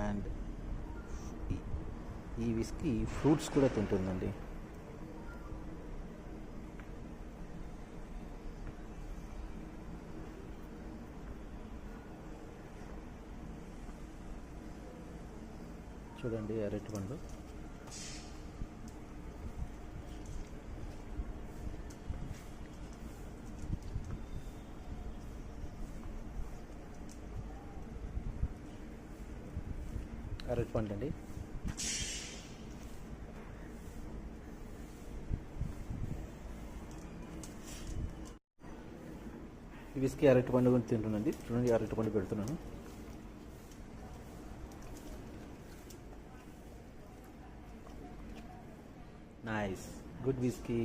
And ఈ whisky fruits కూడా తింటుందండి. చూడండి అరటిపండు. అరటిపండు అండి. ఈ విస్కీ అరటిపండు కూడా తింటుందండి. చూడండి అరటిపండు పెడుతున్నాను. Nice, good whisky.